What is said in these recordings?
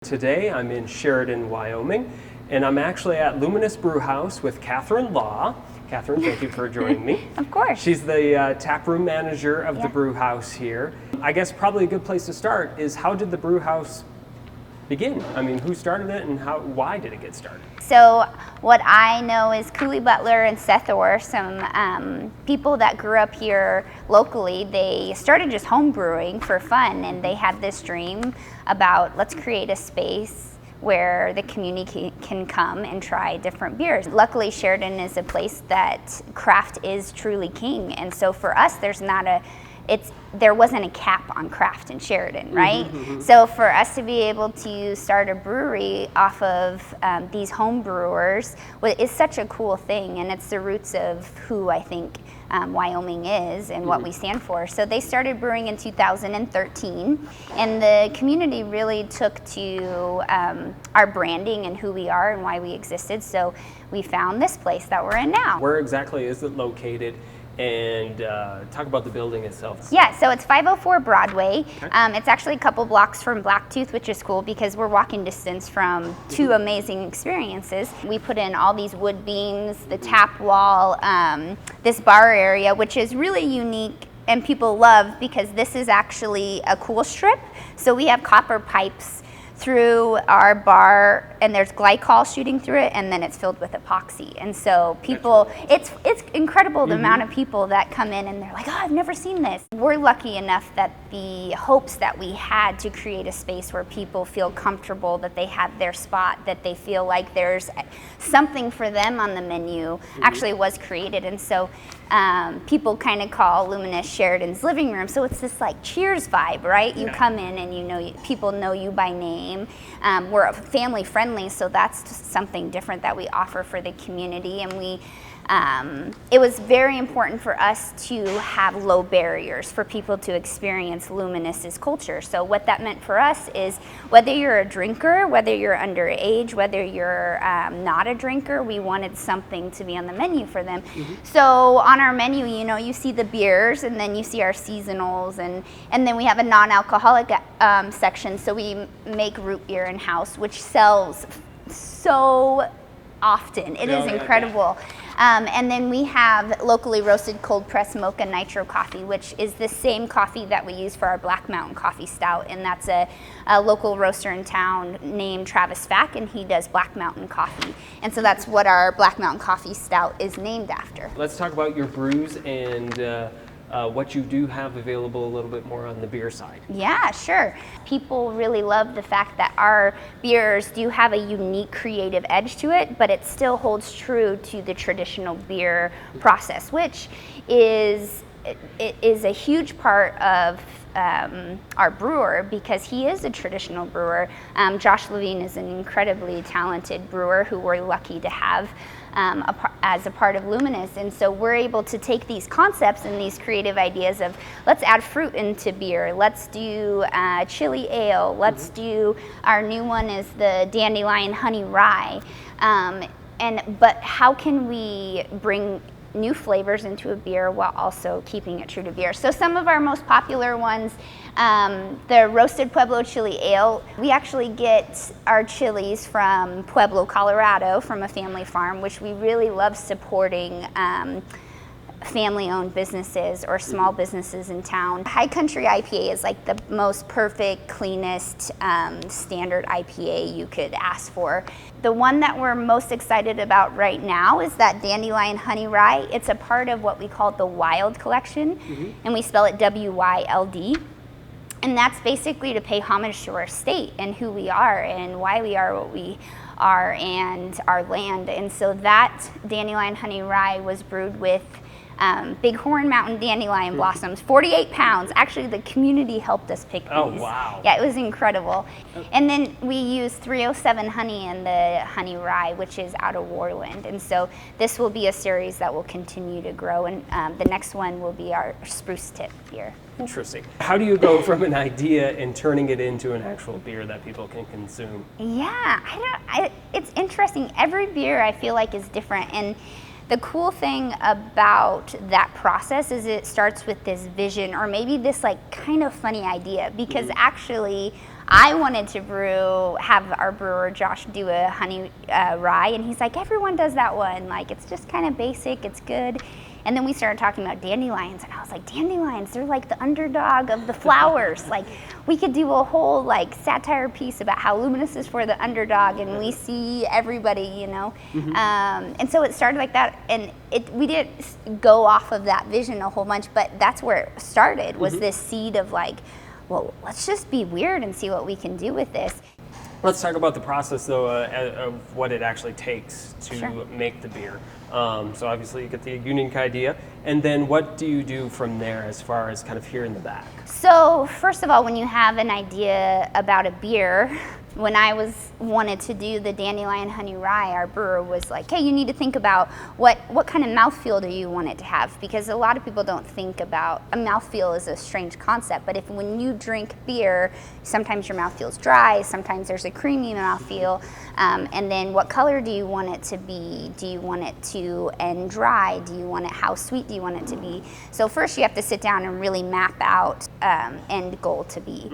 Today I'm in Sheridan, Wyoming, and I'm actually at Luminous Brewhouse with Catherine Law. Catherine, thank you for joining me. Of course. She's the taproom manager of the brew house here. I guess probably a good place to start is, how did the brew house begin? I mean, who started it and why did it get started? So what I know is Cooley Butler and Seth Orr, some people that grew up here locally. They started just home brewing for fun, and they had this dream about, let's create a space where the community can come and try different beers. Luckily, Sheridan is a place that craft is truly king, and so for us, there wasn't a cap on craft in Sheridan, right? So for us to be able to start a brewery off of these home brewers is such a cool thing, and it's the roots of who I think Wyoming is and what we stand for. So they started brewing in 2013, and the community really took to our branding and who we are and why we existed. So we found this place that we're in now. Where exactly is it located? And talk about the building itself. Yeah, so it's 504 Broadway. Okay. It's actually a couple blocks from Blacktooth, which is cool because we're walking distance from two amazing experiences. We put in all these wood beams, the tap wall, this bar area, which is really unique and people love because this is actually a cool strip. So we have copper pipes through our bar, and there's glycol shooting through it, and then it's filled with epoxy. And so people, it's incredible the amount of people that come in and they're like, oh, I've never seen this. We're lucky enough that the hopes that we had to create a space where people feel comfortable, that they have their spot, that they feel like there's something for them on the menu actually was created. And so people kind of call Luminous Sheridan's living room. So it's this like Cheers vibe, right? You come in and people know you by name. We're family friendly, so that's something different that we offer for the community. And it was very important for us to have low barriers for people to experience Luminous's culture. So what that meant for us is, whether you're a drinker, whether you're underage, whether you're not a drinker, we wanted something to be on the menu for them. So on our menu, you see the beers, and then you see our seasonals, and then we have a non-alcoholic section. So we make root beer in-house, which sells so often. It is incredible. And then we have locally roasted cold pressed mocha nitro coffee, which is the same coffee that we use for our Black Mountain Coffee Stout. And that's a local roaster in town named Travis Fack, and he does Black Mountain coffee. And so that's what our Black Mountain Coffee Stout is named after. Let's talk about your brews and what you do have available a little bit more on the beer side. Yeah, sure. People really love the fact that our beers do have a unique creative edge to it, but it still holds true to the traditional beer process, which is a huge part of our brewer, because he is a traditional brewer. Josh Levine is an incredibly talented brewer who we're lucky to have as a part of Luminous. And so we're able to take these concepts and these creative ideas of, let's add fruit into beer, let's do chili ale, let's do, our new one is the Dandelion Honey Rye. But how can we bring new flavors into a beer while also keeping it true to beer? So some of our most popular ones, the Roasted Pueblo Chili Ale. We actually get our chilies from Pueblo, Colorado, from a family farm, which we really love supporting family-owned businesses or small businesses in town. High Country IPA is like the most perfect, cleanest, standard IPA you could ask for. The one that we're most excited about right now is that Dandelion Honey Rye. It's a part of what we call the Wild Collection, and we spell it W-Y-L-D. And that's basically to pay homage to our state and who we are and why we are what we are and our land. And so that Dandelion Honey Rye was brewed with Bighorn Mountain dandelion blossoms, 48 pounds. Actually, the community helped us pick these. Oh, wow. Yeah, it was incredible. And then we use 307 honey in the honey rye, which is out of Warland. And so this will be a series that will continue to grow, and the next one will be our spruce tip beer. Interesting. How do you go from an idea and turning it into an actual beer that people can consume? Yeah, it's interesting. Every beer I feel like is different, and the cool thing about that process is it starts with this vision, or maybe this like kind of funny idea, because actually I wanted to have our brewer Josh do a honey rye, and he's like, everyone does that one. Like, it's just kind of basic, it's good. And then we started talking about dandelions, and I was like, dandelions, they're like the underdog of the flowers. Like, we could do a whole like satire piece about how Luminous is for the underdog, and we see everybody, you know. And so it started like that, and we didn't go off of that vision a whole bunch, but that's where it started, was this seed of like, well, let's just be weird and see what we can do with this. Let's talk about the process, though, of what it actually takes to make the beer. So obviously you get the unique idea, and then what do you do from there as far as kind of here in the back? So first of all, when you have an idea about a beer, when I wanted to do the dandelion honey rye, our brewer was like, hey, you need to think about what kind of mouthfeel do you want it to have? Because a lot of people don't think about, a mouthfeel is a strange concept, but when you drink beer, sometimes your mouth feels dry, sometimes there's a creamy mouthfeel, and then what color do you want it to be? Do you want it to end dry? Do you want it, how sweet do you want it to be? So first you have to sit down and really map out end goal to be.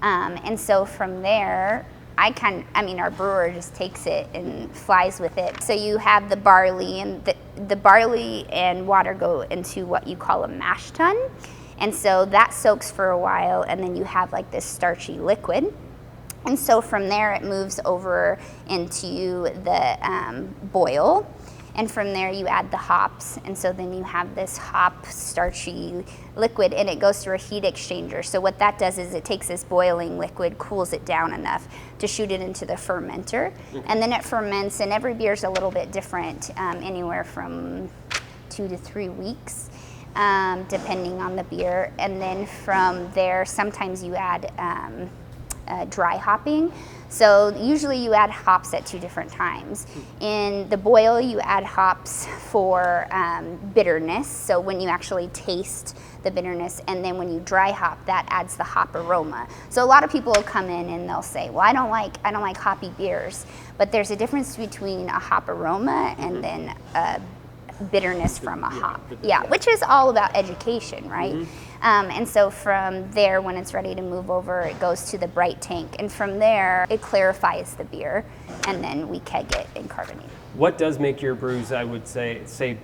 And so from there, our brewer just takes it and flies with it. So you have the barley, and the barley and water go into what you call a mash tun. And so that soaks for a while, and then you have like this starchy liquid. And so from there it moves over into the boil. And from there you add the hops, and so then you have this hop starchy liquid, and it goes through a heat exchanger. So what that does is it takes this boiling liquid, cools it down enough to shoot it into the fermenter, and then it ferments, and every beer is a little bit different, anywhere from 2 to 3 weeks, depending on the beer. And then from there, sometimes you add dry hopping. So usually you add hops at 2 different times. In the boil, you add hops for bitterness, so when you actually taste the bitterness, and then when you dry hop, that adds the hop aroma. So a lot of people will come in and they'll say, well, I don't like hoppy beers, but there's a difference between a hop aroma and then bitterness from a hop. Which is all about education, right? And so from there, when it's ready to move over, it goes to the bright tank, and from there it clarifies the beer, and then we keg it and carbonate. What does make your brews, I would say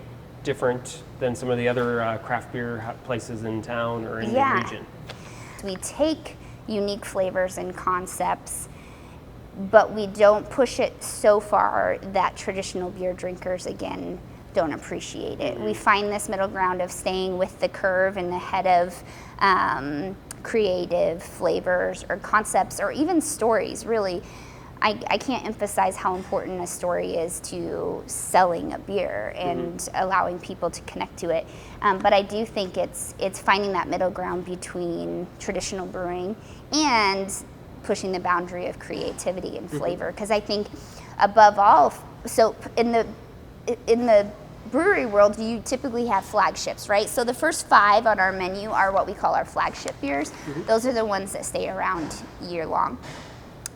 different than some of the other craft beer places in town or in the region? We take unique flavors and concepts, but we don't push it so far that traditional beer drinkers, again, don't appreciate it. We find this middle ground of staying with the curve and ahead of creative flavors or concepts or even stories. Really, I can't emphasize how important a story is to selling a beer and allowing people to connect to it. But I do think it's finding that middle ground between traditional brewing and pushing the boundary of creativity and flavor. Because I think above all, so in the brewery world, you typically have flagships, right? So the first 5 on our menu are what we call our flagship beers. Those are the ones that stay around year long.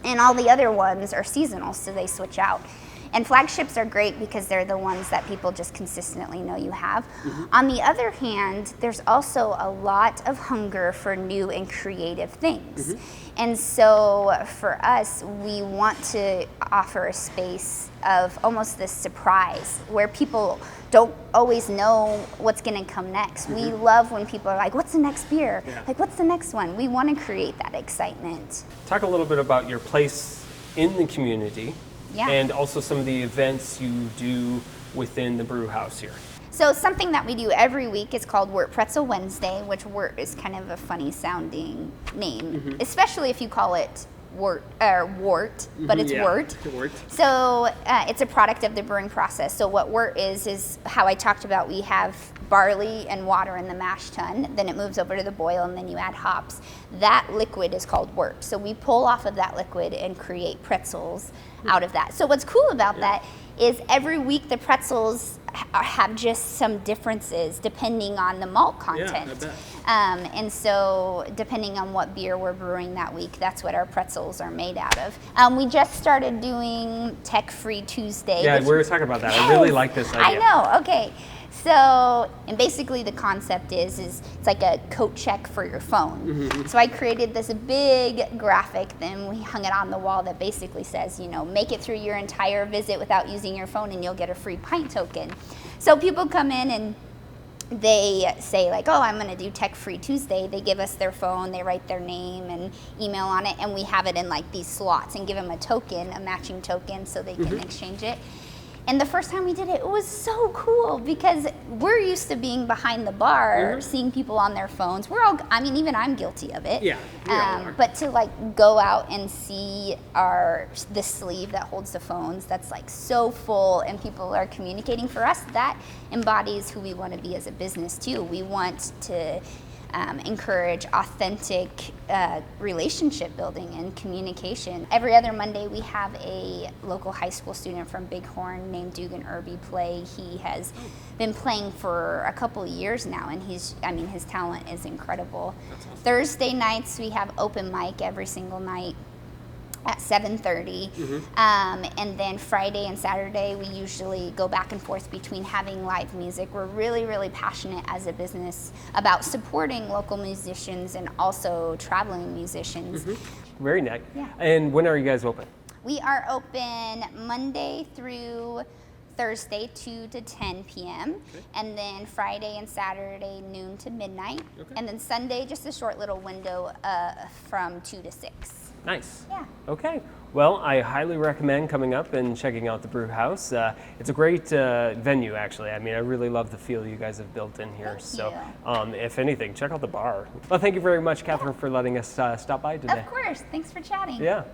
And all the other ones are seasonal, so they switch out. And flagships are great because they're the ones that people just consistently know you have. On the other hand, there's also a lot of hunger for new and creative things. And so for us, we want to offer a space of almost this surprise where people don't always know what's going to come next. We love when people are like, what's the next beer? Like, what's the next one? We want to create that excitement. Talk a little bit about your place in the community and also some of the events you do within the brew house here. So something that we do every week is called Wort Pretzel Wednesday, which wort is kind of a funny sounding name, especially if you call it wort, but it's wort. So it's a product of the brewing process. So what wort is how I talked about. We have barley and water in the mash tun, then it moves over to the boil, and then you add hops. That liquid is called wort. So we pull off of that liquid and create pretzels out of that. So what's cool about that is every week the pretzels have just some differences depending on the malt content. And so depending on what beer we're brewing that week, that's what our pretzels are made out of. We just started doing Tech Free Tuesday. Yeah, we were talking about that. I really like this idea. I know, okay. So, and basically the concept is it's like a coat check for your phone. So I created this big graphic, then we hung it on the wall that basically says, you know, make it through your entire visit without using your phone and you'll get a free pint token. So people come in and they say like, oh, I'm going to do Tech Free Tuesday. They give us their phone, they write their name and email on it, and we have it in like these slots and give them a token, a matching token, so they can exchange it. And the first time we did it, it was so cool because we're used to being behind the bar, seeing people on their phones. We're all, I mean, even I'm guilty of it. Yeah, we all are. But to like go out and see the sleeve that holds the phones, that's like so full and people are communicating, for us, that embodies who we want to be as a business too. We want to encourage authentic relationship building and communication. Every other Monday we have a local high school student from Bighorn named Dugan Irby play. He has been playing for a couple of years now, and his talent is incredible. Awesome. Thursday nights we have open mic every single night at 7:30, and then Friday and Saturday we usually go back and forth between having live music. We're really, really passionate as a business about supporting local musicians and also traveling musicians. Very nice. Yeah. And when are you guys open? We are open Monday through Thursday 2 to 10 p.m. and then Friday and Saturday noon to midnight, and then Sunday just a short little window from 2 to 6. Nice. Yeah. Okay. Well, I highly recommend coming up and checking out the Brew House. It's a great venue, actually. I mean, I really love the feel you guys have built in here. Thank you. If anything, check out the bar. Well, thank you very much, Catherine, for letting us stop by today. Of course. Thanks for chatting. Yeah.